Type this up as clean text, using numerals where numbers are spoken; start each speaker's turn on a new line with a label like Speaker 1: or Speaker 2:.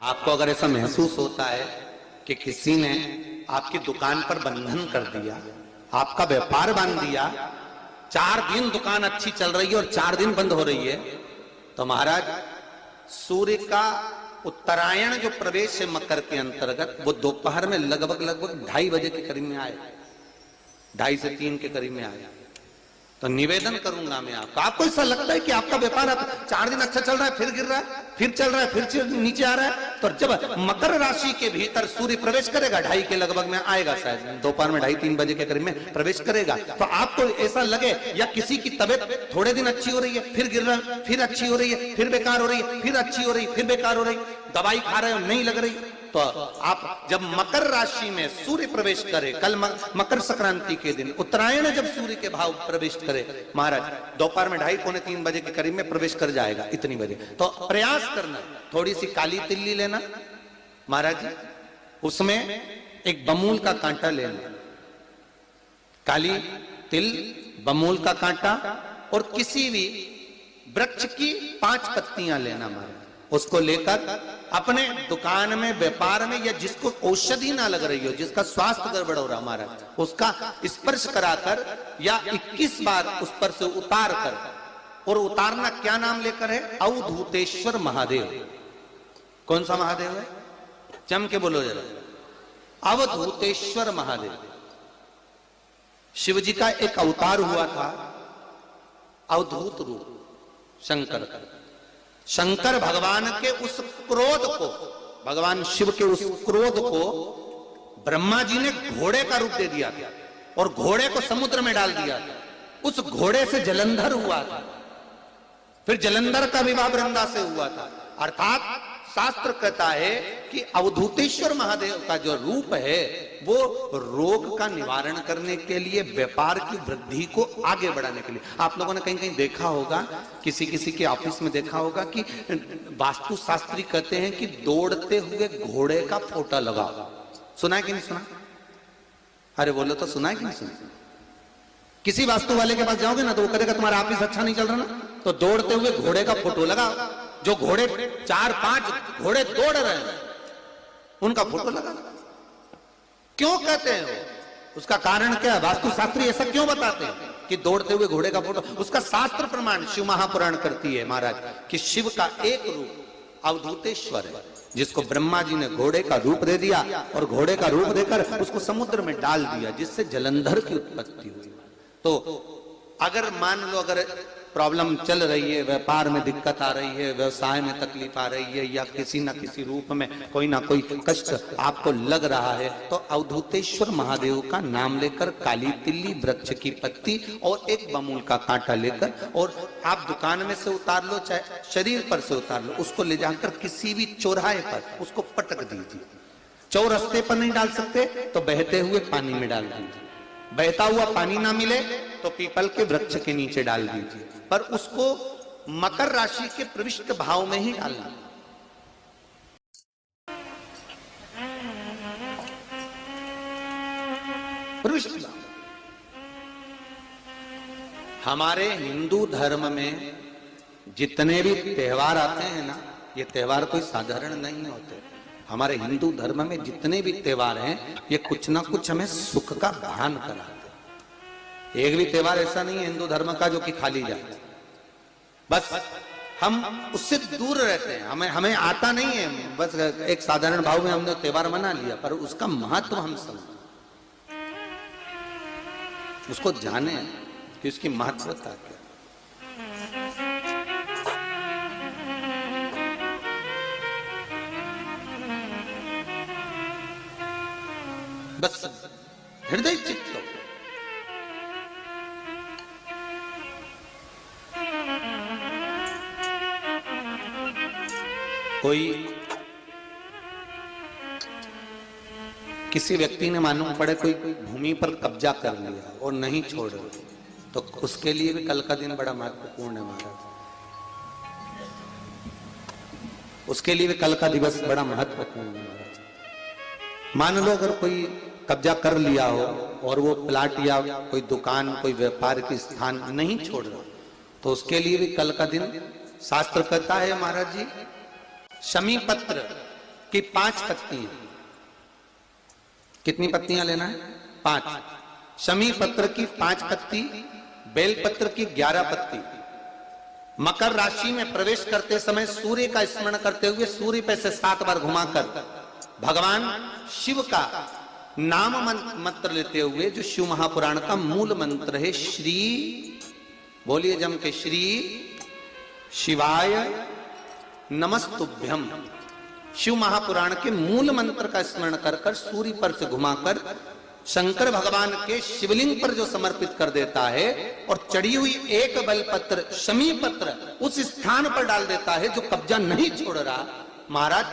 Speaker 1: आपको अगर ऐसा महसूस होता है कि किसी ने आपकी दुकान पर बंधन कर दिया, आपका व्यापार बांध दिया, 4 दिन दुकान अच्छी चल रही है और 4 दिन बंद हो रही है, तो महाराज सूर्य का उत्तरायण जो प्रवेश है मकर के अंतर्गत, वो दोपहर में लगभग 2:30 बजे के करीब में आए, 2:30 से 3 के करीब में आया। तो निवेदन करूंगा मैं आपको ऐसा लगता है कि आपका व्यापार 4 दिन अच्छा चल रहा है, फिर गिर रहा है, फिर चल रहा है, फिर नीचे आ रहा है, तो जब मकर राशि के भीतर सूर्य प्रवेश करेगा 2:30 के लगभग में आएगा, शायद दोपहर में 2:30-3 बजे के करीब में प्रवेश करेगा, तो आपको ऐसा लगे या किसी की तबीयत थोड़े दिन अच्छी हो रही है, फिर गिर रहा है, फिर अच्छी हो रही है, फिर बेकार हो रही है, फिर अच्छी हो रही है, फिर बेकार हो रही, दवाई खा रहे हो नहीं लग रही, तो आप जब मकर राशि में सूर्य प्रवेश करे, कल मकर संक्रांति के दिन उत्तरायण जब सूर्य के भाव प्रवेश करे महाराज, दोपहर में 2:30-3 बजे के करीब में प्रवेश कर जाएगा, इतनी बजे, तो प्रयास करना थोड़ी सी काली तिल्ली लेना महाराज जी, उसमें एक बमूल का कांटा लेना, काली तिल, बमूल का कांटा और किसी भी वृक्ष की 5 पत्तियां लेना महाराज, उसको लेकर अपने दुकान में, व्यापार में, या जिसको औषधि ना लग रही हो, जिसका स्वास्थ्य गड़बड़ हो रहा महाराज, उसका स्पर्श कराकर या 21 बार उस पर से उतार कर, और उतारना क्या नाम लेकर है? अवधूतेश्वर महादेव। कौन सा महादेव है? चम के बोलो जरा, अवधूतेश्वर महादेव। शिव जी का एक अवतार हुआ था, अवधूत रूप शंकर का। शंकर भगवान के उस क्रोध को, भगवान शिव के उस क्रोध को ब्रह्मा जी ने घोड़े का रूप दे दिया था और घोड़े को समुद्र में डाल दिया था, उस घोड़े से जलंधर हुआ था, फिर जलंधर का विवाह वृंदा से हुआ था। अर्थात शास्त्र कहता है कि अवधूतेश्वर महादेव का जो रूप है वो रोग का निवारण करने के लिए, व्यापार की वृद्धि को आगे बढ़ाने के लिए। आप लोगों ने कहीं कहीं देखा होगा, किसी किसी के ऑफिस में देखा होगा कि वास्तु शास्त्री कहते हैं कि दौड़ते हुए घोड़े का फोटो लगाओ। सुना है कि नहीं सुना? अरे बोलो तो, सुना है कि नहीं सुना? किसी वास्तु वाले के पास जाओगे ना तो वो कहेगा तुम्हारा ऑफिस अच्छा नहीं चल रहा ना, तो दौड़ते हुए घोड़े का फोटो लगाओ। जो घोड़े 4-5 घोड़े दौड़ रहे हैं उनका फोटो लगा। क्यों कहते हैं वो? उसका कारण क्या है? वास्तु शास्त्री ऐसा क्यों बताते हैं कि दौड़ते हुए घोड़े का फोटो? उसका शास्त्र प्रमाण शिव महापुराण करती है महाराज कि शिव का एक रूप अवधूतेश्वर है, जिसको ब्रह्मा जी ने घोड़े का रूप दे दिया और घोड़े का रूप देकर उसको समुद्र में डाल दिया, जिससे जलंधर की उत्पत्ति हुई। तो अगर मान लो, अगर प्रॉब्लम चल रही है, व्यापार में दिक्कत आ रही है, व्यवसाय में तकलीफ आ रही है, या किसी ना किसी रूप में कोई ना कोई कष्ट आपको लग रहा है, तो अवधूतेश्वर महादेव का नाम लेकर काली तिल्ली, वृक्ष की पत्ती और एक बमूल का कांटा लेकर, और आप दुकान में से उतार लो, चाहे शरीर पर से उतार लो, उसको ले जाकर किसी भी चौराहे पर उसको पटक दीजिए। चौरस्ते पर नहीं डाल सकते तो बहते हुए पानी में डाल दीजिए, बहता हुआ पानी ना मिले तो पीपल के वृक्ष के नीचे डाल दीजिए, पर उसको मकर राशि के प्रविष्ट भाव में ही डालना। प्रविष्ट भाव। हमारे हिंदू धर्म में जितने भी त्योहार आते हैं ना, ये त्योहार कोई साधारण नहीं होते। हमारे हिंदू धर्म में जितने भी त्योहार हैं, ये कुछ ना कुछ हमें सुख का भान कराते। एक भी त्योहार ऐसा नहीं है हिंदू धर्म का जो कि खाली जाए, बस हम उससे दूर रहते हैं, हमें आता नहीं है, बस एक साधारण भाव में हमने त्योहार मना लिया, पर उसका महत्व हम समझें, उसको जाने कि उसकी महत्वता क्या। बस हृदय चित्त हो। कोई किसी व्यक्ति ने मालूम पड़े कोई भूमि पर कब्जा कर लिया और नहीं छोड़ रहे, तो उसके लिए भी कल का दिन बड़ा महत्वपूर्ण है महाराज। उसके लिए भी कल का दिवस बड़ा महत्वपूर्ण है महाराज। मान लो अगर कोई कब्जा कर लिया हो और वो प्लाट या कोई दुकान, कोई व्यापार की स्थान नहीं छोड़ रहा, तो उसके लिए भी कल का दिन शास्त्र कहता है महाराज जी, शमी पत्र की 5 पत्तियां। कितनी पत्तियां लेना है? 5। शमी पत्र की 5 पत्ती, बेलपत्र की 11 पत्ती। मकर राशि में प्रवेश करते समय सूर्य का स्मरण करते हुए सूर्य पे से 7 बार घुमाकर भगवान शिव का नाम मंत्र लेते हुए, जो शिव महापुराण का मूल मंत्र है, श्री, बोलिए जम के, श्री शिवाय नमस्तुभ्यम। शिव महापुराण के मूल मंत्र का स्मरण कर कर सूर्य पर से घुमाकर शंकर भगवान के शिवलिंग पर जो समर्पित कर देता है और चढ़ी हुई एक बेलपत्र शमी पत्र उस स्थान पर डाल देता है जो कब्जा नहीं छोड़ रहा, महाराज